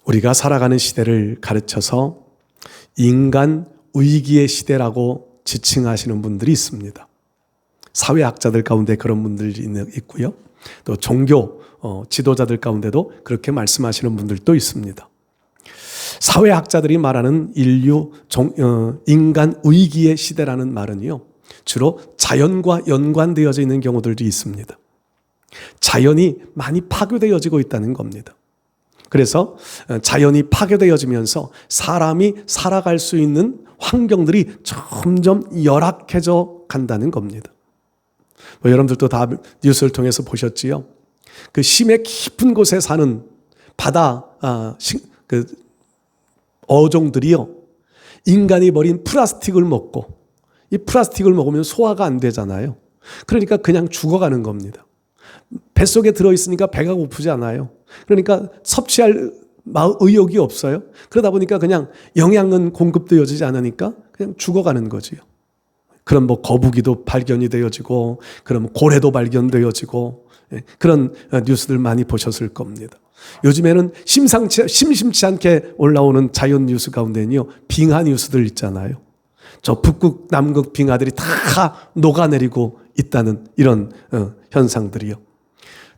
우리가 살아가는 시대를 가르쳐서 인간 위기의 시대라고 지칭하시는 분들이 있습니다. 사회학자들 가운데 그런 분들이 있고요. 또 종교 지도자들 가운데도 그렇게 말씀하시는 분들도 있습니다. 사회학자들이 말하는 인간 위기의 시대라는 말은요, 주로 자연과 연관되어져 있는 경우들도 있습니다. 자연이 많이 파괴되어지고 있다는 겁니다. 그래서 자연이 파괴되어지면서 사람이 살아갈 수 있는 환경들이 점점 열악해져 간다는 겁니다. 여러분들도 다 뉴스를 통해서 보셨지요? 그 심해 깊은 곳에 사는 바다 어종들이요, 인간이 버린 플라스틱을 먹고, 이 플라스틱을 먹으면 소화가 안 되잖아요. 그러니까 그냥 죽어가는 겁니다. 뱃속에 들어있으니까 배가 고프지 않아요. 그러니까 섭취할 의욕이 없어요. 그러다 보니까 그냥 영양은 공급되어지지 않으니까 그냥 죽어가는 거지요. 그럼 거북이도 발견이 되어지고, 그럼 고래도 발견되어지고, 그런 뉴스들 많이 보셨을 겁니다. 요즘에는 심심치 않게 올라오는 자연 뉴스 가운데는요, 빙하 뉴스들 있잖아요. 저 북극, 남극 빙하들이 다 녹아내리고 있다는 이런 현상들이요.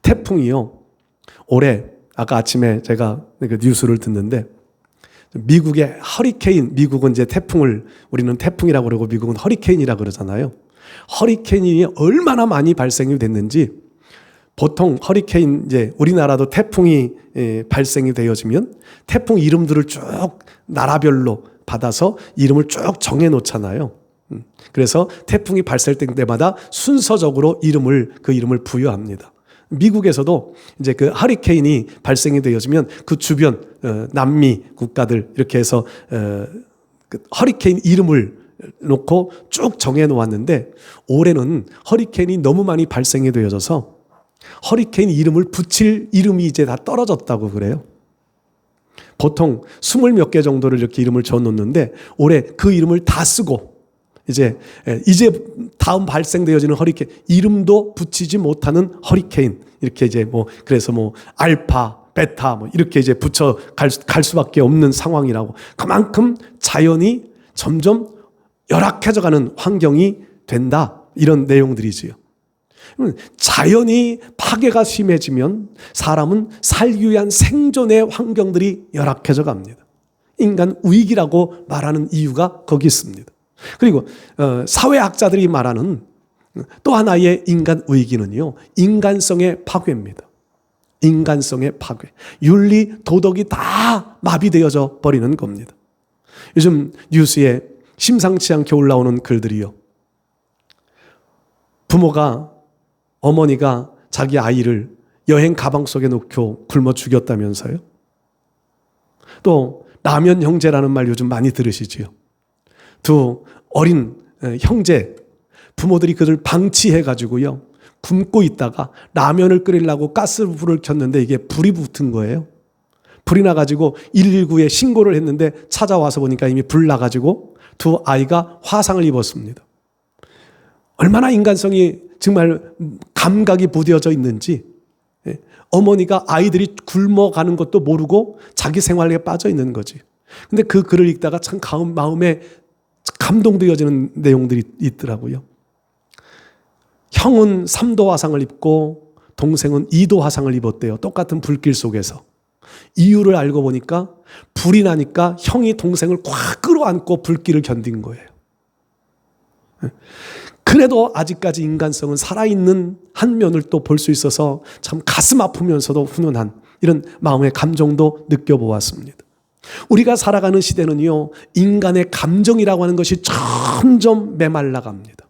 태풍이요, 올해 아까 아침에 제가 그 뉴스를 듣는데, 미국의 허리케인, 미국은 이제 태풍을 우리는 태풍이라고 그러고 미국은 허리케인이라고 그러잖아요. 허리케인이 얼마나 많이 발생이 됐는지, 보통 허리케인, 이제 우리나라도 태풍이 발생이 되어지면 태풍 이름들을 쭉 나라별로 받아서 이름을 쭉 정해 놓잖아요. 그래서 태풍이 발생될 때마다 순서적으로 그 이름을 부여합니다. 미국에서도 이제 그 허리케인이 발생이 되어지면 그 주변 남미 국가들 이렇게 해서 그 허리케인 이름을 놓고 쭉 정해 놓았는데, 올해는 허리케인이 너무 많이 발생이 되어져서 허리케인 이름을 붙일 이름이 이제 다 떨어졌다고 그래요. 보통 20몇 개 정도를 이렇게 이름을 지어놓는데 올해 그 이름을 다 쓰고 이제 다음 발생되어지는 허리케인 이름도 붙이지 못하는 허리케인, 이렇게 이제 그래서 알파, 베타 이렇게 이제 붙여 갈 수밖에 없는 상황이라고. 그만큼 자연이 점점 열악해져가는 환경이 된다, 이런 내용들이지요. 자연이 파괴가 심해지면 사람은 살기 위한 생존의 환경들이 열악해져 갑니다. 인간 위기라고 말하는 이유가 거기 있습니다. 그리고 사회학자들이 말하는 또 하나의 인간 위기는요, 인간성의 파괴입니다. 인간성의 파괴. 윤리, 도덕이 다 마비되어져 버리는 겁니다. 요즘 뉴스에 심상치 않게 올라오는 글들이요, 어머니가 자기 아이를 여행 가방 속에 넣고 굶어 죽였다면서요. 또 라면 형제라는 말 요즘 많이 들으시지요. 두 어린 형제, 부모들이 그들 방치해가지고요, 굶고 있다가 라면을 끓이려고 가스불을 켰는데 이게 불이 붙은 거예요. 불이 나가지고 119에 신고를 했는데 찾아와서 보니까 이미 불 나가지고 두 아이가 화상을 입었습니다. 얼마나 인간성이 정말 감각이 무뎌져 있는지, 어머니가 아이들이 굶어가는 것도 모르고 자기 생활에 빠져 있는 거지. 근데 그 글을 읽다가 참 마음에 감동되어지는 내용들이 있더라고요. 형은 3도 화상을 입고 동생은 2도 화상을 입었대요. 똑같은 불길 속에서. 이유를 알고 보니까 불이 나니까 형이 동생을 꽉 끌어안고 불길을 견딘 거예요. 그래도 아직까지 인간성은 살아있는 한 면을 또 볼 수 있어서 참 가슴 아프면서도 훈훈한 이런 마음의 감정도 느껴보았습니다. 우리가 살아가는 시대는요, 인간의 감정이라고 하는 것이 점점 메말라갑니다.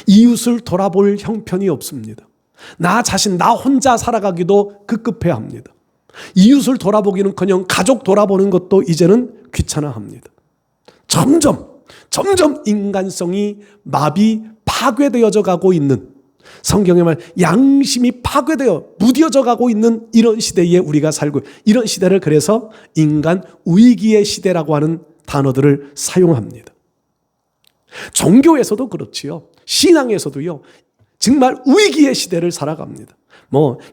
이웃을 돌아볼 형편이 없습니다. 나 혼자 살아가기도 급급해합니다. 이웃을 돌아보기는커녕 가족 돌아보는 것도 이제는 귀찮아합니다. 점점 인간성이 파괴되어져 가고 있는, 성경의 말 양심이 파괴되어 무뎌져 가고 있는 이런 시대에 우리가 살고, 이런 시대를 그래서 인간 위기의 시대라고 하는 단어들을 사용합니다. 종교에서도 그렇지요. 신앙에서도요, 정말 위기의 시대를 살아갑니다.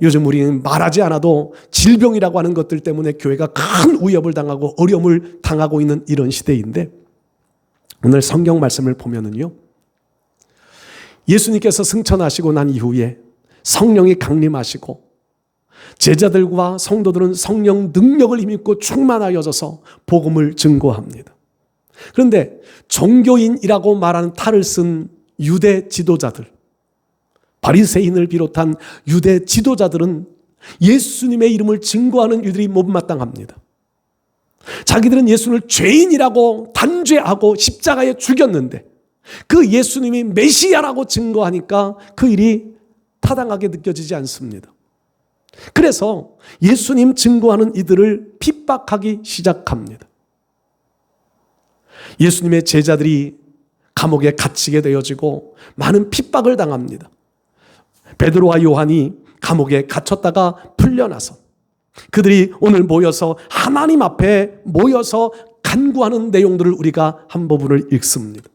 요즘 우리는 말하지 않아도 질병이라고 하는 것들 때문에 교회가 큰 위협을 당하고 어려움을 당하고 있는 이런 시대인데, 오늘 성경 말씀을 보면은요, 예수님께서 승천하시고 난 이후에 성령이 강림하시고 제자들과 성도들은 성령 능력을 힘입고 충만하여져서 복음을 증거합니다. 그런데 종교인이라고 말하는 탈을 쓴 유대 지도자들, 바리새인을 비롯한 유대 지도자들은 예수님의 이름을 증거하는 일들이 못마땅합니다. 자기들은 예수를 죄인이라고 단죄하고 십자가에 죽였는데 그 예수님이 메시아라고 증거하니까 그 일이 타당하게 느껴지지 않습니다. 그래서 예수님 증거하는 이들을 핍박하기 시작합니다. 예수님의 제자들이 감옥에 갇히게 되어지고 많은 핍박을 당합니다. 베드로와 요한이 감옥에 갇혔다가 풀려나서 그들이 오늘 모여서 하나님 앞에 모여서 간구하는 내용들을 우리가 한 부분을 읽습니다.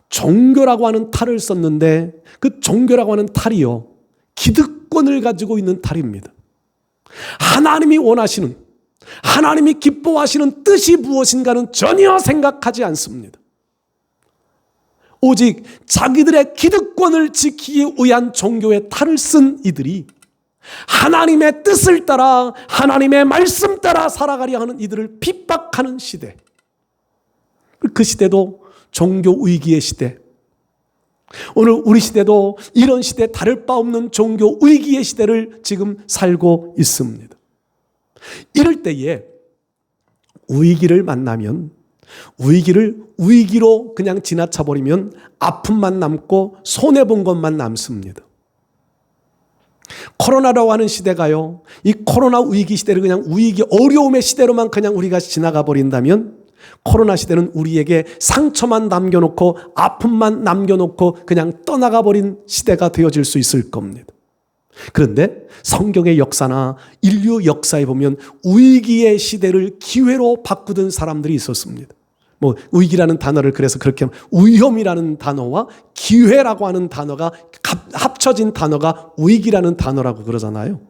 종교라고 하는 탈을 썼는데 그 종교라고 하는 탈이요, 기득권을 가지고 있는 탈입니다. 하나님이 원하시는, 하나님이 기뻐하시는 뜻이 무엇인가는 전혀 생각하지 않습니다. 오직 자기들의 기득권을 지키기 위한 종교의 탈을 쓴 이들이 하나님의 뜻을 따라, 하나님의 말씀 따라 살아가려 하는 이들을 핍박하는 시대, 그 시대도 종교 위기의 시대, 오늘 우리 시대도 이런 시대, 다를 바 없는 종교 위기의 시대를 지금 살고 있습니다. 이럴 때에 위기를 만나면 위기를 위기로 그냥 지나쳐 버리면 아픔만 남고 손해본 것만 남습니다. 코로나라고 하는 시대가요, 이 코로나 위기 시대를 그냥 위기, 어려움의 시대로만 그냥 우리가 지나가 버린다면 코로나 시대는 우리에게 상처만 남겨놓고 아픔만 남겨놓고 그냥 떠나가 버린 시대가 되어질 수 있을 겁니다. 그런데 성경의 역사나 인류 역사에 보면 위기의 시대를 기회로 바꾸던 사람들이 있었습니다. 위기라는 단어를 그래서 그렇게 하면 위험이라는 단어와 기회라고 하는 단어가 합쳐진 단어가 위기라는 단어라고 그러잖아요.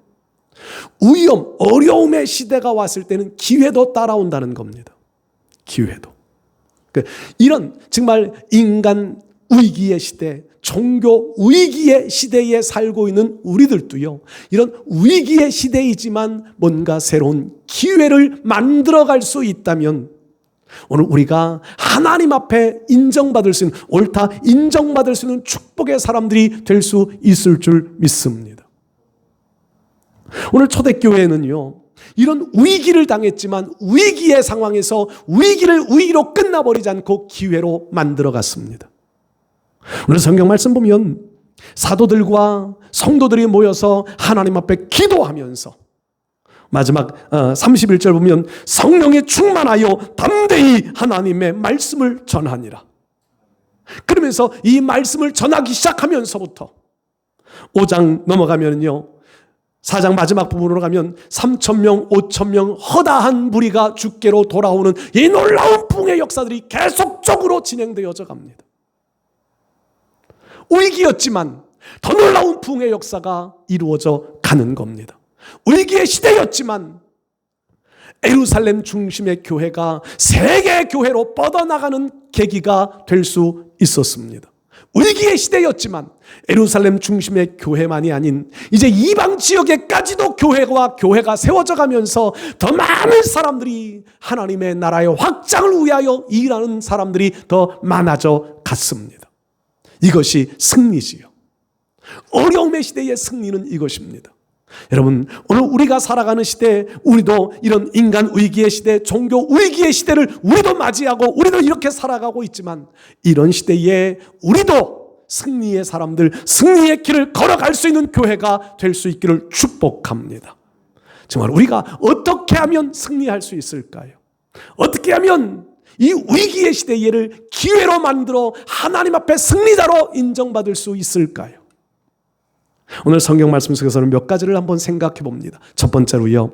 위험, 어려움의 시대가 왔을 때는 기회도 따라온다는 겁니다. 기회도. 이런 정말 인간 위기의 시대, 종교 위기의 시대에 살고 있는 우리들도요, 이런 위기의 시대이지만 뭔가 새로운 기회를 만들어갈 수 있다면 오늘 우리가 하나님 앞에 인정받을 수 있는, 옳다 인정받을 수 있는 축복의 사람들이 될 수 있을 줄 믿습니다. 오늘 초대교회는요, 이런 위기를 당했지만 위기의 상황에서 위기를 위기로 끝나버리지 않고 기회로 만들어갔습니다. 오늘 성경 말씀 보면 사도들과 성도들이 모여서 하나님 앞에 기도하면서 마지막 31절 보면 성령이 충만하여 담대히 하나님의 말씀을 전하니라. 그러면서 이 말씀을 전하기 시작하면서부터 5장 넘어가면요, 4장 마지막 부분으로 가면 3,000명, 5,000명 허다한 무리가 주께로 돌아오는 이 놀라운 부흥의 역사들이 계속적으로 진행되어져 갑니다. 위기였지만 더 놀라운 부흥의 역사가 이루어져 가는 겁니다. 위기의 시대였지만 예루살렘 중심의 교회가 세계 교회로 뻗어나가는 계기가 될 수 있었습니다. 위기의 시대였지만 예루살렘 중심의 교회만이 아닌 이제 이방 지역에까지도 교회가 세워져 가면서 더 많은 사람들이 하나님의 나라의 확장을 위하여 일하는 사람들이 더 많아져 갔습니다. 이것이 승리지요. 어려움의 시대의 승리는 이것입니다. 여러분, 오늘 우리가 살아가는 시대, 우리도 이런 인간 위기의 시대, 종교 위기의 시대를 우리도 맞이하고 우리도 이렇게 살아가고 있지만 이런 시대에 우리도 승리의 사람들, 승리의 길을 걸어갈 수 있는 교회가 될 수 있기를 축복합니다. 정말 우리가 어떻게 하면 승리할 수 있을까요? 어떻게 하면 이 위기의 시대를 기회로 만들어 하나님 앞에 승리자로 인정받을 수 있을까요? 오늘 성경 말씀 속에서는 몇 가지를 한번 생각해 봅니다. 첫 번째로요,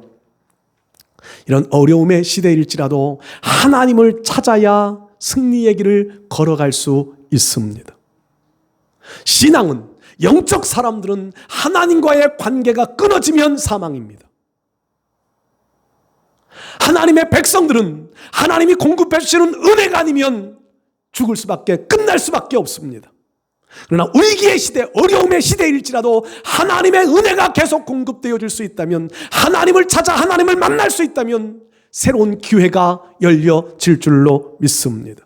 이런 어려움의 시대일지라도 하나님을 찾아야 승리의 길을 걸어갈 수 있습니다. 신앙은 영적 사람들은 하나님과의 관계가 끊어지면 사망입니다. 하나님의 백성들은 하나님이 공급해 주시는 은혜가 아니면 죽을 수밖에, 끝날 수밖에 없습니다. 그러나 위기의 시대, 어려움의 시대일지라도 하나님의 은혜가 계속 공급되어질 수 있다면, 하나님을 찾아 하나님을 만날 수 있다면 새로운 기회가 열려질 줄로 믿습니다.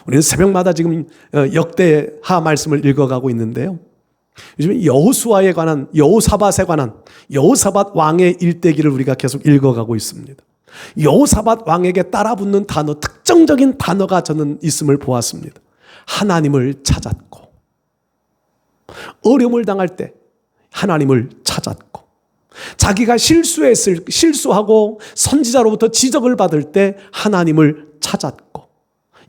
우리는 새벽마다 지금 역대하 말씀을 읽어가고 있는데요, 요즘 여호수아에 관한, 여호사밧에 관한 여호사밧 왕의 일대기를 우리가 계속 읽어가고 있습니다. 여호사밧 왕에게 따라붙는 단어, 특정적인 단어가 저는 있음을 보았습니다. 하나님을 찾았고, 어려움을 당할 때 하나님을 찾았고, 자기가 실수하고 선지자로부터 지적을 받을 때 하나님을 찾았고,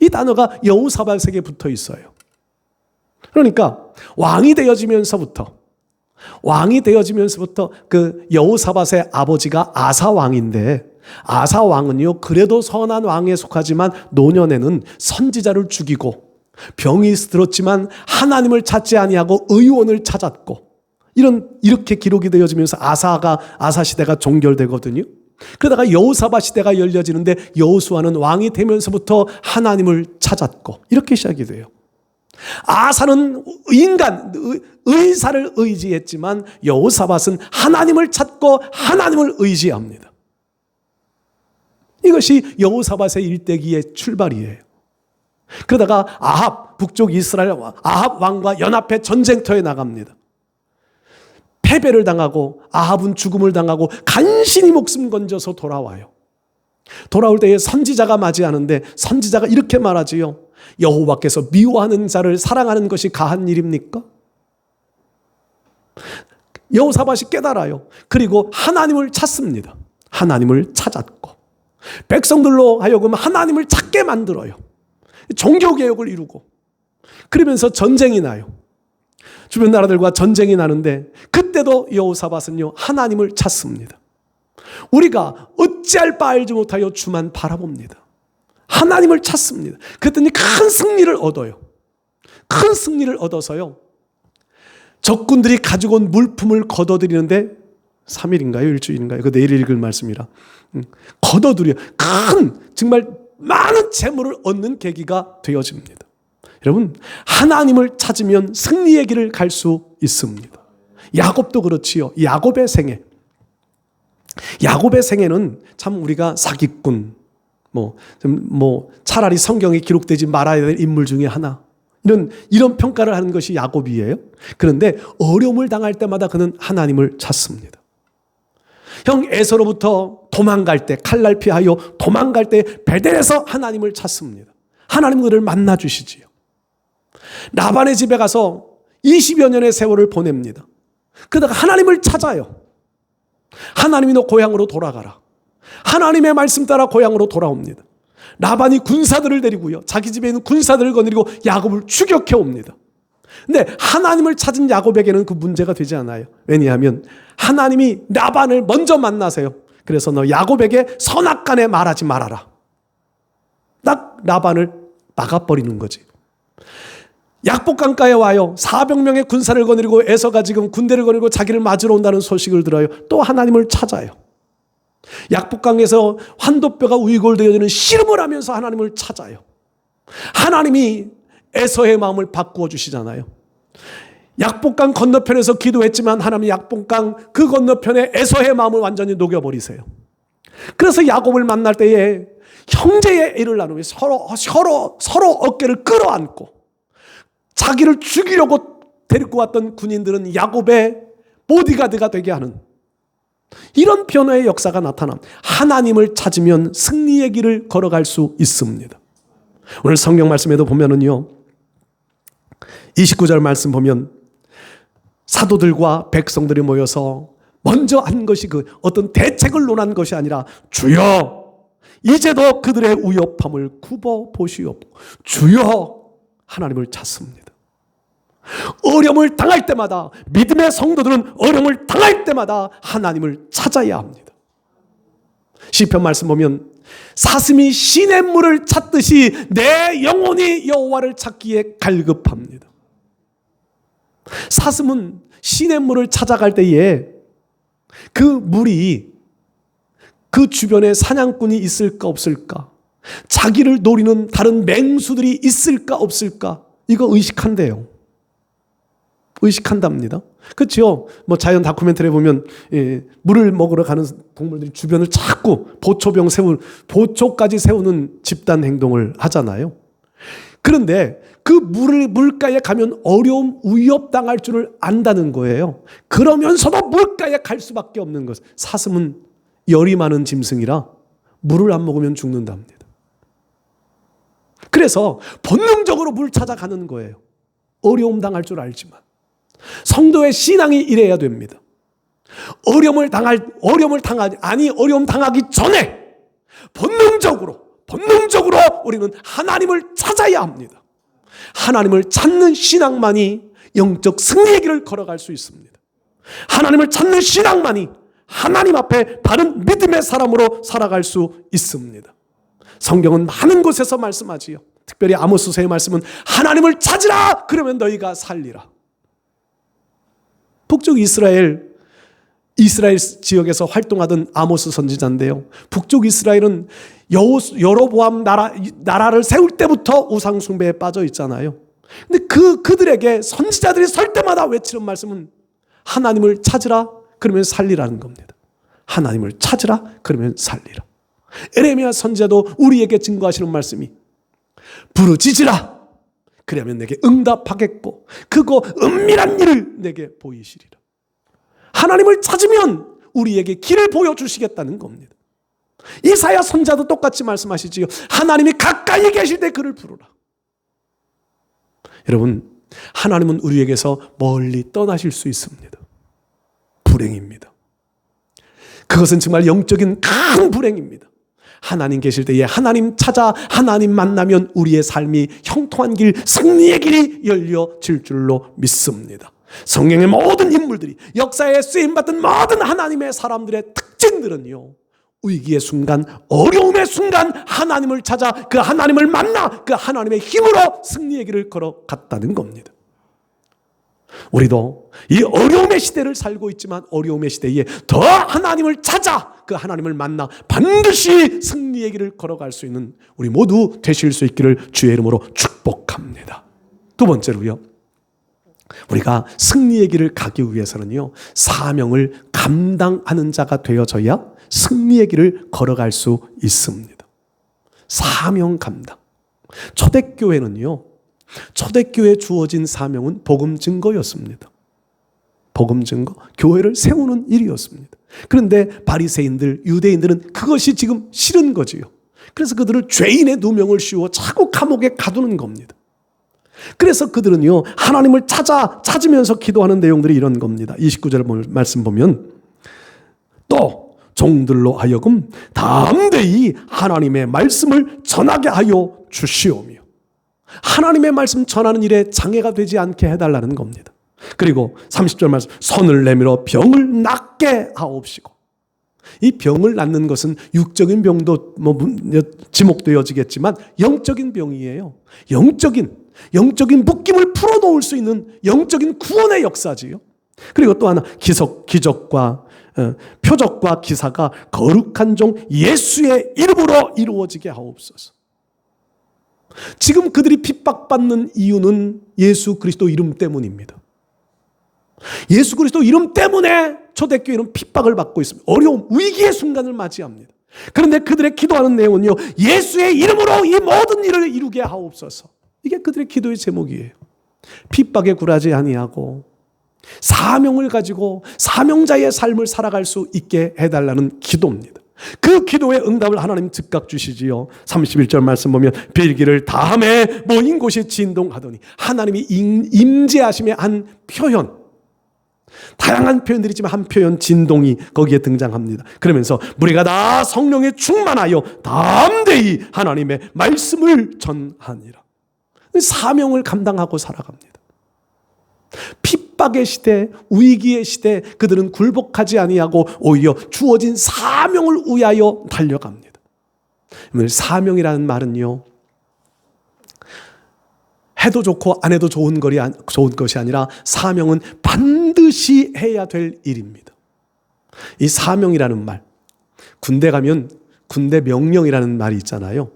이 단어가 여호사밧에게 붙어 있어요. 그러니까 왕이 되어지면서부터 그 여호사밧의 아버지가 아사 왕인데, 아사 왕은요 그래도 선한 왕에 속하지만 노년에는 선지자를 죽이고 병이 들었지만 하나님을 찾지 아니하고 의원을 찾았고, 이렇게 기록이 되어지면서 아사 시대가 종결되거든요. 그러다가 여호사밧 시대가 열려지는데 여호수아는 왕이 되면서부터 하나님을 찾았고, 이렇게 시작이 돼요. 아사는 의사를 의지했지만 여호사밧은 하나님을 찾고 하나님을 의지합니다. 이것이 여호사밧의 일대기의 출발이에요. 그러다가 북쪽 이스라엘 아합 왕과 연합해 전쟁터에 나갑니다. 패배를 당하고 아합은 죽음을 당하고 간신히 목숨 건져서 돌아와요. 돌아올 때에 선지자가 맞이하는데 선지자가 이렇게 말하지요. 여호와께서 미워하는 자를 사랑하는 것이 가한 일입니까? 여호사밧이 깨달아요. 그리고 하나님을 찾습니다. 하나님을 찾았고, 백성들로 하여금 하나님을 찾게 만들어요. 종교개혁을 이루고, 그러면서 전쟁이 나요. 주변 나라들과 전쟁이 나는데 그때도 여호사밧은요 하나님을 찾습니다. 우리가 어찌할 바 알지 못하여 주만 바라봅니다. 하나님을 찾습니다. 그랬더니 큰 승리를 얻어요. 큰 승리를 얻어서요, 적군들이 가지고 온 물품을 거둬들이는데 3일인가요? 일주일인가요? 그 내일 읽을 말씀이라 거둬들여 정말 많은 재물을 얻는 계기가 되어집니다. 여러분, 하나님을 찾으면 승리의 길을 갈 수 있습니다. 야곱도 그렇지요. 야곱의 생애는 참 우리가 사기꾼, 차라리 성경에 기록되지 말아야 될 인물 중에 하나, 이런 평가를 하는 것이 야곱이에요. 그런데 어려움을 당할 때마다 그는 하나님을 찾습니다. 형 에서로부터 도망갈 때, 칼날 피하여 도망갈 때 베델에서 하나님을 찾습니다. 하나님 그를 만나 주시지요. 라반의 집에 가서 20여 년의 세월을 보냅니다. 그러다가 하나님을 찾아요. 하나님이 너 고향으로 돌아가라. 하나님의 말씀 따라 고향으로 돌아옵니다. 라반이 군사들을 데리고요, 자기 집에 있는 군사들을 거느리고 야곱을 추격해 옵니다. 근데 하나님을 찾은 야곱에게는 그 문제가 되지 않아요. 왜냐하면 하나님이 라반을 먼저 만나세요. 그래서 너 야곱에게 선악간에 말하지 말아라. 딱 라반을 막아버리는 거지. 약복강가에 와요. 400명의 군사를 거느리고 에서가 지금 군대를 거느리고 자기를 맞으러 온다는 소식을 들어요. 또 하나님을 찾아요. 약복강에서 환도뼈가 위골되어지는 씨름을 하면서 하나님을 찾아요. 하나님이 에서의 마음을 바꾸어 주시잖아요. 약복강 건너편에서 기도했지만 하나님이 약복강 그 건너편에 에서의 마음을 완전히 녹여버리세요. 그래서 야곱을 만날 때에 형제의 애를 나누며 서로 어깨를 끌어안고 자기를 죽이려고 데리고 왔던 군인들은 야곱의 보디가드가 되게 하는 이런 변화의 역사가 나타납니다. 하나님을 찾으면 승리의 길을 걸어갈 수 있습니다. 오늘 성경 말씀에도 보면은요, 29절 말씀 보면 사도들과 백성들이 모여서 먼저 한 것이 그 어떤 대책을 논한 것이 아니라, 주여 이제도 그들의 위협함을 굽어 보시옵고, 주여 하나님을 찾습니다. 어려움을 당할 때마다, 믿음의 성도들은 어려움을 당할 때마다 하나님을 찾아야 합니다. 시편 말씀 보면 사슴이 시냇물을 찾듯이 내 영혼이 여호와를 찾기에 갈급합니다. 사슴은 시냇물을 찾아갈 때에 그 물이 그 주변에 사냥꾼이 있을까 없을까, 자기를 노리는 다른 맹수들이 있을까 없을까, 이거 의식한대요. 의식한답니다. 그렇죠? 뭐 자연 다큐멘터리에 보면 물을 먹으러 가는 동물들이 주변을 자꾸 보초까지 세우는 집단 행동을 하잖아요. 그런데 그 물가에 가면 어려움, 위협당할 줄을 안다는 거예요. 그러면서도 물가에 갈 수밖에 없는 것. 사슴은 열이 많은 짐승이라 물을 안 먹으면 죽는답니다. 그래서 본능적으로 물 찾아가는 거예요. 어려움 당할 줄 알지만. 성도의 신앙이 이래야 됩니다. 어려움 당하기 전에 본능적으로 우리는 하나님을 찾아야 합니다. 하나님을 찾는 신앙만이 영적 승리의 길을 걸어갈 수 있습니다. 하나님을 찾는 신앙만이 하나님 앞에 바른 믿음의 사람으로 살아갈 수 있습니다. 성경은 많은 곳에서 말씀하지요. 특별히 아모스서의 말씀은 하나님을 찾으라, 그러면 너희가 살리라. 북쪽 이스라엘 지역에서 활동하던 아모스 선지자인데요. 북쪽 이스라엘은 여로보암 나라를 세울 때부터 우상 숭배에 빠져 있잖아요. 근데 그들에게 선지자들이 설 때마다 외치는 말씀은 하나님을 찾으라, 그러면 살리라는 겁니다. 하나님을 찾으라, 그러면 살리라. 에레미야 선지자도 우리에게 증거하시는 말씀이 부르짖으라, 그러면 내게 응답하겠고 그거 은밀한 일을 내게 보이시리라. 하나님을 찾으면 우리에게 길을 보여주시겠다는 겁니다. 이사야 선지자도 똑같이 말씀하시지요. 하나님이 가까이 계실 때 그를 부르라. 여러분, 하나님은 우리에게서 멀리 떠나실 수 있습니다. 불행입니다. 그것은 정말 영적인 큰 불행입니다. 하나님 계실 때에 하나님 찾아 하나님 만나면 우리의 삶이 형통한 길, 승리의 길이 열려질 줄로 믿습니다. 성경의 모든 인물들이, 역사에 쓰임받은 모든 하나님의 사람들의 특징들은요, 위기의 순간, 어려움의 순간 하나님을 찾아 그 하나님을 만나 그 하나님의 힘으로 승리의 길을 걸어갔다는 겁니다. 우리도 이 어려움의 시대를 살고 있지만 어려움의 시대에 더 하나님을 찾아 그 하나님을 만나 반드시 승리의 길을 걸어갈 수 있는 우리 모두 되실 수 있기를 주의 이름으로 축복합니다. 두 번째로요, 우리가 승리의 길을 가기 위해서는요, 사명을 감당하는 자가 되어져야 승리의 길을 걸어갈 수 있습니다. 사명 감당. 초대교회에 주어진 사명은 복음 증거였습니다. 복음 증거, 교회를 세우는 일이었습니다. 그런데 바리새인들, 유대인들은 그것이 지금 싫은 거지요. 그래서 그들을 죄인의 누명을 씌워 자꾸 감옥에 가두는 겁니다. 그래서 그들은요, 하나님을 찾으면서 기도하는 내용들이 이런 겁니다. 29절 말씀 보면, 또 종들로 하여금 담대히 하나님의 말씀을 전하게 하여 주시오며, 하나님의 말씀 전하는 일에 장애가 되지 않게 해달라는 겁니다. 그리고 30절 말씀, 손을 내밀어 병을 낫게 하옵시고. 이 병을 낫는 것은 육적인 병도 지목되어지겠지만 영적인 병이에요. 영적인 묶임을 풀어놓을 수 있는 영적인 구원의 역사지요. 그리고 또 하나, 기적과 표적과 기사가 거룩한 종 예수의 이름으로 이루어지게 하옵소서. 지금 그들이 핍박받는 이유는 예수 그리스도 이름 때문입니다. 예수 그리스도 이름 때문에 초대교회는 핍박을 받고 있습니다. 어려움, 위기의 순간을 맞이합니다. 그런데 그들의 기도하는 내용은요, 예수의 이름으로 이 모든 일을 이루게 하옵소서. 이게 그들의 기도의 제목이에요. 핍박에 굴하지 아니하고 사명을 가지고 사명자의 삶을 살아갈 수 있게 해달라는 기도입니다. 그 기도의 응답을 하나님 즉각 주시지요. 31절 말씀 보면, 빌기를 다음에 모인 곳이 진동하더니, 하나님이 임재하심의 한 표현, 다양한 표현들이지만 한 표현, 진동이 거기에 등장합니다. 그러면서 무리가 다 성령에 충만하여 담대히 하나님의 말씀을 전하니라. 사명을 감당하고 살아갑니다. 핍박의 시대, 위기의 시대, 그들은 굴복하지 아니하고 오히려 주어진 사명을 위하여 달려갑니다. 사명이라는 말은요, 해도 좋고 안 해도 좋은 것이 아니라 사명은 반드시 해야 될 일입니다. 이 사명이라는 말, 군대 가면 군대 명령이라는 말이 있잖아요.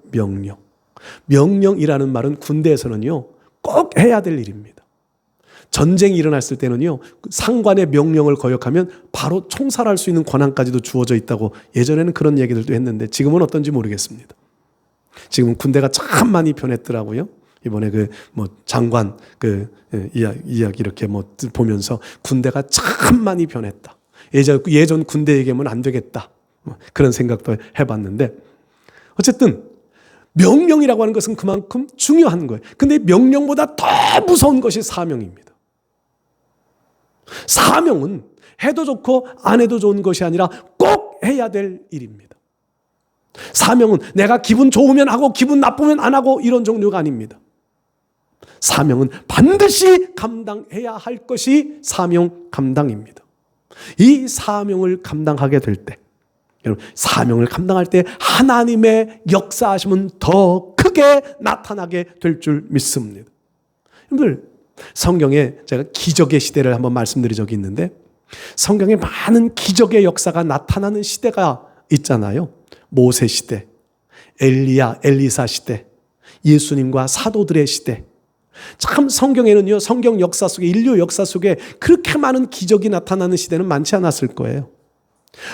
명령이라는 말은 군대에서는요 꼭 해야 될 일입니다. 전쟁이 일어났을 때는요 상관의 명령을 거역하면 바로 총살할 수 있는 권한까지도 주어져 있다고 예전에는 그런 얘기들도 했는데 지금은 어떤지 모르겠습니다. 지금은 군대가 참 많이 변했더라고요. 이번에 장관 이야기 이렇게 보면서 군대가 참 많이 변했다. 예전 군대 얘기하면 안 되겠다. 그런 생각도 해봤는데 어쨌든 명령이라고 하는 것은 그만큼 중요한 거예요. 근데 명령보다 더 무서운 것이 사명입니다. 사명은 해도 좋고 안 해도 좋은 것이 아니라 꼭 해야 될 일입니다. 사명은 내가 기분 좋으면 하고 기분 나쁘면 안 하고 이런 종류가 아닙니다. 사명은 반드시 감당해야 할 것이 사명 감당입니다. 이 사명을 감당하게 될 때, 여러분, 사명을 감당할 때 하나님의 역사하심은 더 크게 나타나게 될 줄 믿습니다. 여러분들, 성경에 제가 기적의 시대를 한번 말씀드린 적이 있는데 성경에 많은 기적의 역사가 나타나는 시대가 있잖아요. 모세 시대, 엘리사 시대, 예수님과 사도들의 시대. 참 성경에는요, 성경 역사 속에, 인류 역사 속에 그렇게 많은 기적이 나타나는 시대는 많지 않았을 거예요.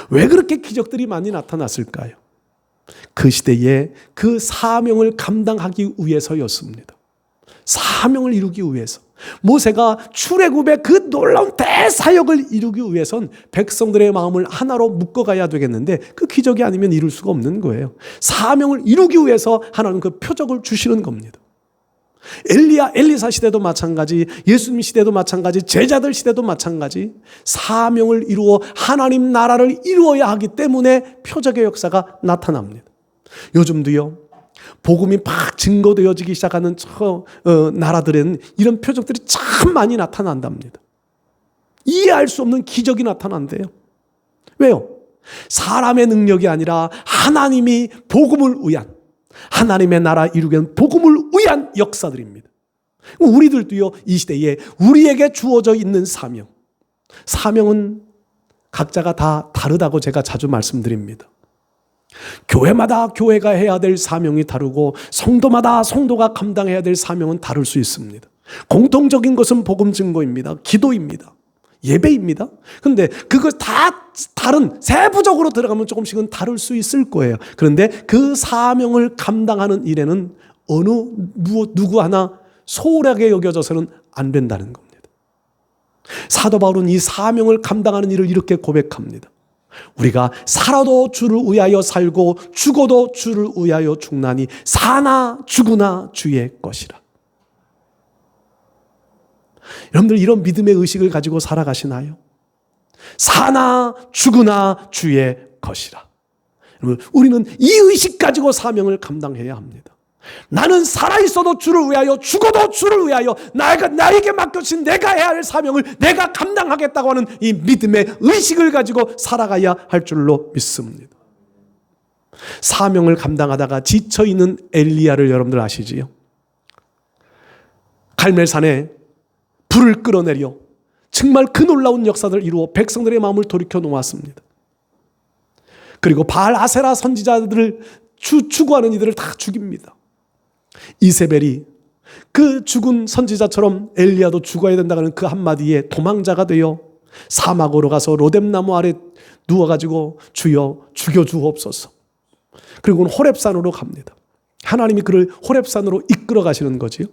왜 그렇게 기적들이 많이 나타났을까요? 그 시대에 그 사명을 감당하기 위해서였습니다. 사명을 이루기 위해서. 모세가 출애굽의 그 놀라운 대사역을 이루기 위해선 백성들의 마음을 하나로 묶어가야 되겠는데 그 기적이 아니면 이룰 수가 없는 거예요. 사명을 이루기 위해서 하나님 그 표적을 주시는 겁니다. 엘리사 시대도 마찬가지, 예수님 시대도 마찬가지, 제자들 시대도 마찬가지. 사명을 이루어 하나님 나라를 이루어야 하기 때문에 표적의 역사가 나타납니다. 요즘도요, 복음이 막 증거되어지기 시작하는 나라들에는 이런 표적들이 참 많이 나타난답니다. 이해할 수 없는 기적이 나타난대요. 왜요? 사람의 능력이 아니라 하나님이 복음을 위한, 하나님의 나라 이루기 위한 복음을 위한 역사들입니다. 우리들도요, 이 시대에 우리에게 주어져 있는 사명은 각자가 다 다르다고 제가 자주 말씀드립니다. 교회마다 교회가 해야 될 사명이 다르고 성도마다 성도가 감당해야 될 사명은 다를 수 있습니다. 공통적인 것은 복음 증거입니다. 기도입니다. 예배입니다. 그런데 그거 다 다른 세부적으로 들어가면 조금씩은 다를 수 있을 거예요. 그런데 그 사명을 감당하는 일에는 누구 하나 소홀하게 여겨져서는 안 된다는 겁니다. 사도 바울은 이 사명을 감당하는 일을 이렇게 고백합니다. 우리가 살아도 주를 위하여 살고 죽어도 주를 위하여 죽나니 사나 죽으나 주의 것이라. 여러분들 이런 믿음의 의식을 가지고 살아가시나요? 사나 죽으나 주의 것이라. 여러분, 우리는 이 의식 가지고 사명을 감당해야 합니다. 나는 살아있어도 주를 위하여 죽어도 주를 위하여 나에게 맡겨진 내가 해야 할 사명을 내가 감당하겠다고 하는 이 믿음의 의식을 가지고 살아가야 할 줄로 믿습니다. 사명을 감당하다가 지쳐있는 엘리야를 여러분들 아시지요? 갈멜산에 불을 끌어내려 정말 그 놀라운 역사들을 이루어 백성들의 마음을 돌이켜 놓았습니다. 그리고 바알 아세라 선지자들을 추구하는 이들을 다 죽입니다. 이세벨이 그 죽은 선지자처럼 엘리야도 죽어야 된다는 그 한마디에 도망자가 되어 사막으로 가서 로뎀나무 아래 누워가지고 주여 죽여주옵소서. 그리고는 호렙산으로 갑니다. 하나님이 그를 호렙산으로 이끌어 가시는 거지요.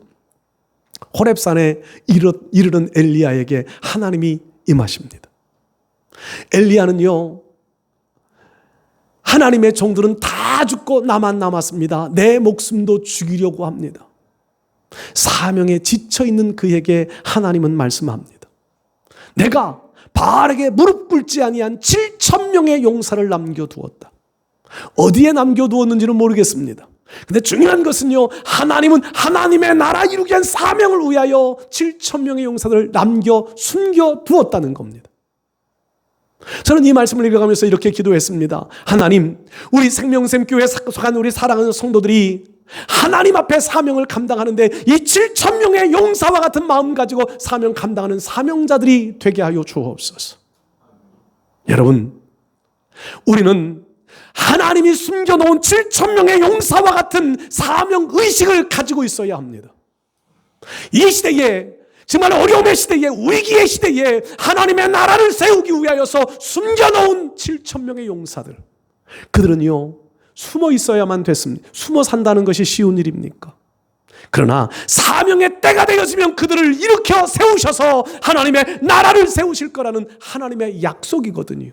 호렙산에 이르는 엘리야에게 하나님이 임하십니다. 엘리야는요, 하나님의 종들은 다 죽고 나만 남았습니다. 내 목숨도 죽이려고 합니다. 사명에 지쳐있는 그에게 하나님은 말씀합니다. 내가 바알에게 무릎 꿇지 아니한 7,000명의 용사를 남겨두었다. 어디에 남겨두었는지는 모르겠습니다. 근데 중요한 것은요, 하나님은 하나님의 나라 이루기 위한 사명을 위하여 7,000명의 용사들을 숨겨두었다는 겁니다. 저는 이 말씀을 읽어가면서 이렇게 기도했습니다. 하나님, 우리 생명샘 교회에 속한 우리 사랑하는 성도들이 하나님 앞에 사명을 감당하는데 이 7천 명의 용사와 같은 마음 가지고 사명 감당하는 사명자들이 되게 하여 주옵소서. 여러분, 우리는 하나님이 숨겨놓은 7천 명의 용사와 같은 사명 의식을 가지고 있어야 합니다. 이 시대에, 정말 어려움의 시대에, 위기의 시대에 하나님의 나라를 세우기 위하여서 숨겨놓은 7천 명의 용사들, 그들은요 숨어 있어야만 됐습니다. 숨어 산다는 것이 쉬운 일입니까? 그러나 사명의 때가 되어지면 그들을 일으켜 세우셔서 하나님의 나라를 세우실 거라는 하나님의 약속이거든요.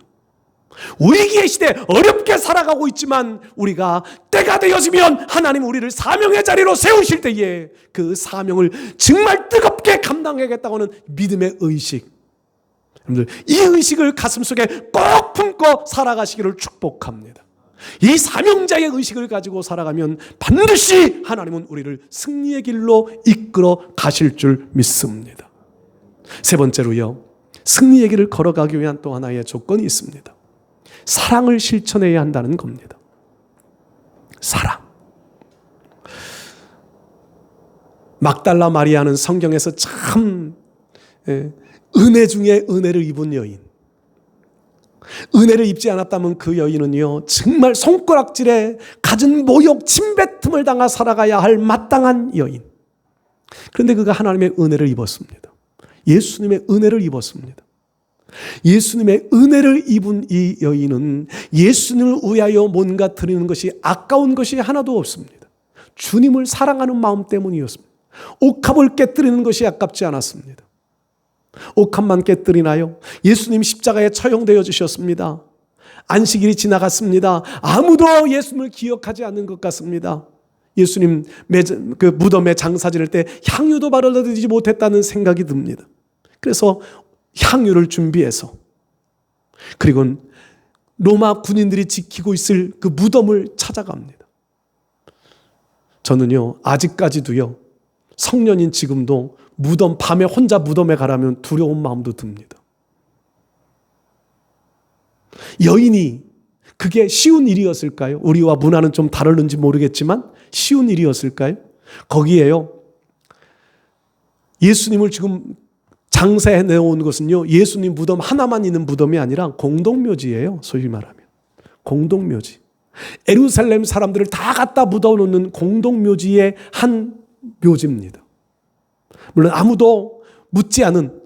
위기의 시대 어렵게 살아가고 있지만 우리가 때가 되어지면 하나님 우리를 사명의 자리로 세우실 때에 그 사명을 정말 뜨겁게 감당하겠다고 하는 믿음의 의식, 여러분들 이 의식을 가슴속에 꼭 품고 살아가시기를 축복합니다. 이 사명자의 의식을 가지고 살아가면 반드시 하나님은 우리를 승리의 길로 이끌어 가실 줄 믿습니다. 세 번째로요, 승리의 길을 걸어가기 위한 또 하나의 조건이 있습니다. 사랑을 실천해야 한다는 겁니다. 사랑. 막달라 마리아는 성경에서 참 은혜 중에 은혜를 입은 여인. 은혜를 입지 않았다면 그 여인은요 정말 손가락질에 갖은 모욕 침뱉음을 당하 살아가야 할 마땅한 여인. 그런데 그가 하나님의 은혜를 입었습니다. 예수님의 은혜를 입었습니다. 예수님의 은혜를 입은 이 여인은 예수님을 위하여 뭔가 드리는 것이 아까운 것이 하나도 없습니다. 주님을 사랑하는 마음 때문이었습니다. 옥합을 깨뜨리는 것이 아깝지 않았습니다. 옥합만 깨뜨리나요? 예수님 십자가에 처형되어 주셨습니다. 안식일이 지나갔습니다. 아무도 예수님을 기억하지 않는 것 같습니다. 예수님 그 무덤에 장사 지낼 때 향유도 바르지 못했다는 생각이 듭니다. 그래서 향유를 준비해서, 그리고 로마 군인들이 지키고 있을 그 무덤을 찾아갑니다. 저는요 아직까지도요 성년인 지금도 무덤, 밤에 혼자 무덤에 가라면 두려운 마음도 듭니다. 여인이 그게 쉬운 일이었을까요? 우리와 문화는 좀 다르는지 모르겠지만 쉬운 일이었을까요? 거기에요 예수님을 지금 장사해 내온 것은요 예수님 무덤 하나만 있는 무덤이 아니라 공동묘지예요. 소위 말하면 공동묘지. 예루살렘 사람들을 다 갖다 묻어놓는 공동묘지의 한 묘지입니다. 물론 아무도 묻지 않은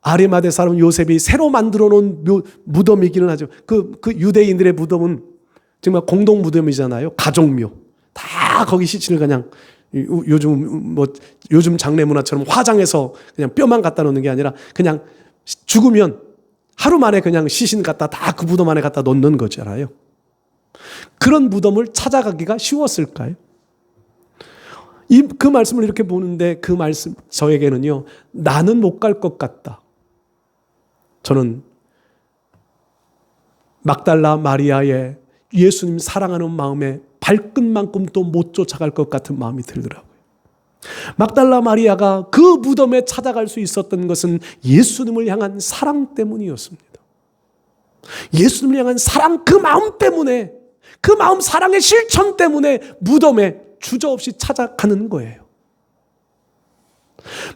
아리마대 사람 요셉이 새로 만들어 놓은 무덤이기는 하죠. 그 유대인들의 무덤은 정말 공동 무덤이잖아요. 가족묘. 다 거기 시신을 그냥 요즘 장례 문화처럼 화장해서 그냥 뼈만 갖다 놓는 게 아니라 그냥 죽으면 하루 만에 그냥 시신 갖다 다 그 무덤 안에 갖다 놓는 거잖아요. 그런 무덤을 찾아가기가 쉬웠을까요? 그 말씀을 이렇게 보는데 그 말씀 저에게는요 나는 못 갈 것 같다. 저는 막달라 마리아의 예수님 사랑하는 마음에 발끝만큼도 못 쫓아갈 것 같은 마음이 들더라고요. 막달라 마리아가 그 무덤에 찾아갈 수 있었던 것은 예수님을 향한 사랑 때문이었습니다. 예수님을 향한 사랑, 그 마음 때문에, 그 마음 사랑의 실천 때문에 무덤에 주저없이 찾아가는 거예요.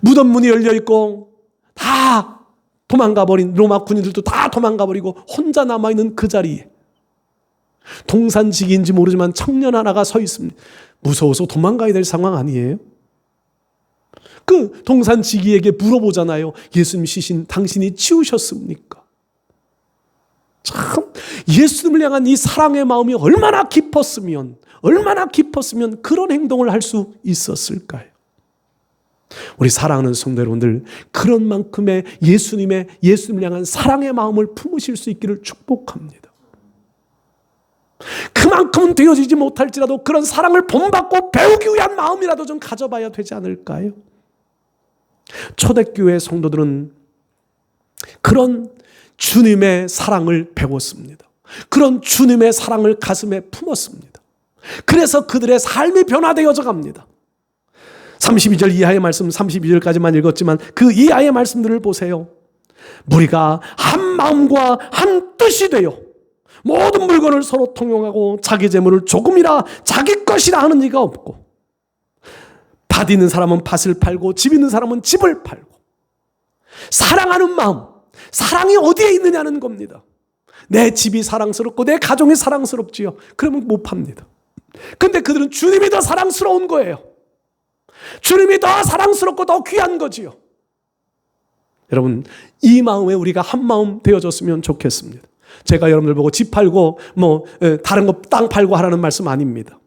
무덤 문이 열려있고 다 도망가버린 로마 군인들도 다 도망가버리고 혼자 남아있는 그 자리에 동산지기인지 모르지만 청년 하나가 서 있습니다. 무서워서 도망가야 될 상황 아니에요? 그 동산지기에게 물어보잖아요. 예수님 시신 당신이 치우셨습니까? 참 예수님을 향한 이 사랑의 마음이 얼마나 깊었으면 그런 행동을 할 수 있었을까요? 우리 사랑하는 성도 여러분들, 그런 만큼의 예수님을 향한 사랑의 마음을 품으실 수 있기를 축복합니다. 그만큼은 되어지지 못할지라도 그런 사랑을 본받고 배우기 위한 마음이라도 좀 가져봐야 되지 않을까요? 초대교회 성도들은 그런 주님의 사랑을 배웠습니다. 그런 주님의 사랑을 가슴에 품었습니다. 그래서 그들의 삶이 변화되어져 갑니다. 32절 이하의 말씀, 32절까지만 읽었지만 그 이하의 말씀들을 보세요. 무리가 한 마음과 한 뜻이 되어 모든 물건을 서로 통용하고 자기 재물을 조금이라 자기 것이라 하는 이가 없고 밭 있는 사람은 밭을 팔고 집 있는 사람은 집을 팔고, 사랑하는 마음, 사랑이 어디에 있느냐는 겁니다. 내 집이 사랑스럽고 내 가정이 사랑스럽지요. 그러면 못 팝니다. 근데 그들은 주님이 더 사랑스러운 거예요. 주님이 더 사랑스럽고 더 귀한 거지요. 여러분, 이 마음에 우리가 한 마음 되어졌으면 좋겠습니다. 제가 여러분들 보고 집 팔고 다른 거 땅 팔고 하라는 말씀 아닙니다.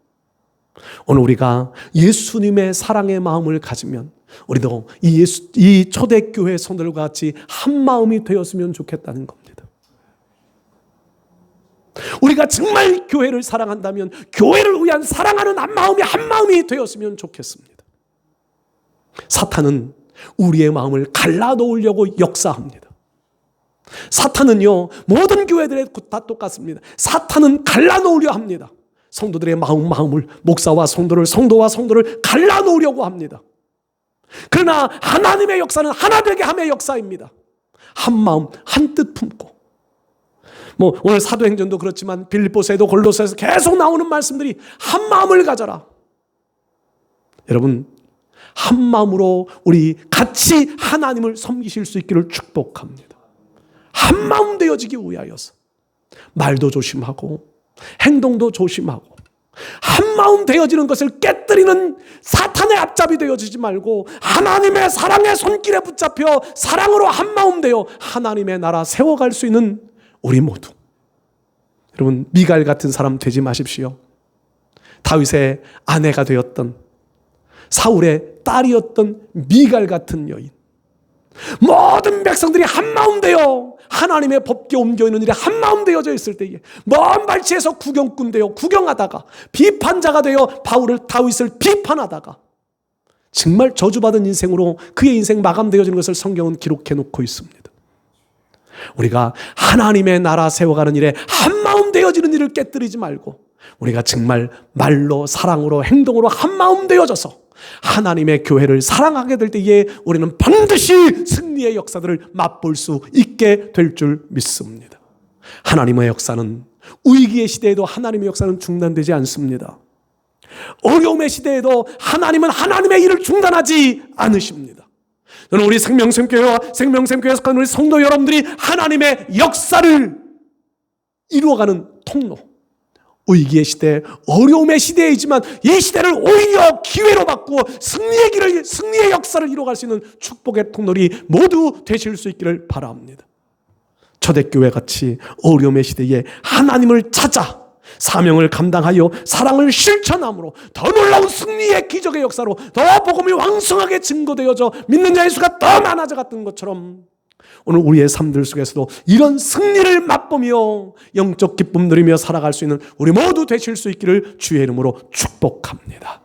오늘 우리가 예수님의 사랑의 마음을 가지면 우리도 이 초대교회 성도들과 같이 한 마음이 되었으면 좋겠다는 겁니다. 우리가 정말 교회를 사랑한다면 교회를 위한 사랑하는 한 마음이 되었으면 좋겠습니다. 사탄은 우리의 마음을 갈라놓으려고 역사합니다. 사탄은요, 모든 교회들에 다 똑같습니다. 사탄은 갈라놓으려 합니다. 성도들의 마음을, 목사와 성도를 갈라놓으려고 합니다. 그러나 하나님의 역사는 하나 되게 함의 역사입니다. 한 마음, 한 뜻 품고. 오늘 사도행전도 그렇지만 빌립보서에도 골로새에서 계속 나오는 말씀들이 한 마음을 가져라. 여러분, 한 마음으로 우리 같이 하나님을 섬기실 수 있기를 축복합니다. 한 마음 되어지기 위하여서 말도 조심하고 행동도 조심하고 한 마음 되어지는 것을 깨뜨리는 사탄의 앞잡이 되어지지 말고 하나님의 사랑의 손길에 붙잡혀 사랑으로 한 마음 되어 하나님의 나라 세워갈 수 있는 우리 모두. 여러분, 미갈 같은 사람 되지 마십시오. 다윗의 아내가 되었던, 사울의 딸이었던 미갈 같은 여인. 모든 백성들이 한 마음 되어 하나님의 법궤 옮겨 있는 일에 한 마음 되어져 있을 때에 먼 발치에서 구경꾼 되어 구경하다가 비판자가 되어 다윗을 비판하다가 정말 저주받은 인생으로 그의 인생 마감되어지는 것을 성경은 기록해 놓고 있습니다. 우리가 하나님의 나라 세워가는 일에 한 마음 되어지는 일을 깨뜨리지 말고 우리가 정말 말로 사랑으로 행동으로 한 마음 되어져서 하나님의 교회를 사랑하게 될 때에 우리는 반드시 승리의 역사들을 맛볼 수 있게 될 줄 믿습니다. 하나님의 역사는 위기의 시대에도 하나님의 역사는 중단되지 않습니다. 어려움의 시대에도 하나님은 하나님의 일을 중단하지 않으십니다. 저는 우리 생명샘교회와 생명샘교회에 속한 우리 성도 여러분들이 하나님의 역사를 이루어가는 통로, 위기의 시대, 어려움의 시대이지만 이 시대를 오히려 기회로 바꾸어 승리의 역사를 이루어갈 수 있는 축복의 통로리 모두 되실 수 있기를 바랍니다. 초대교회 같이 어려움의 시대에 하나님을 찾아 사명을 감당하여 사랑을 실천함으로 더 놀라운 승리의 기적의 역사로 더 복음이 왕성하게 증거되어져 믿는 자의 수가 더 많아져 갔던 것처럼 오늘 우리의 삶들 속에서도 이런 승리를 맛보며 영적 기쁨 누리며 살아갈 수 있는 우리 모두 되실 수 있기를 주의 이름으로 축복합니다.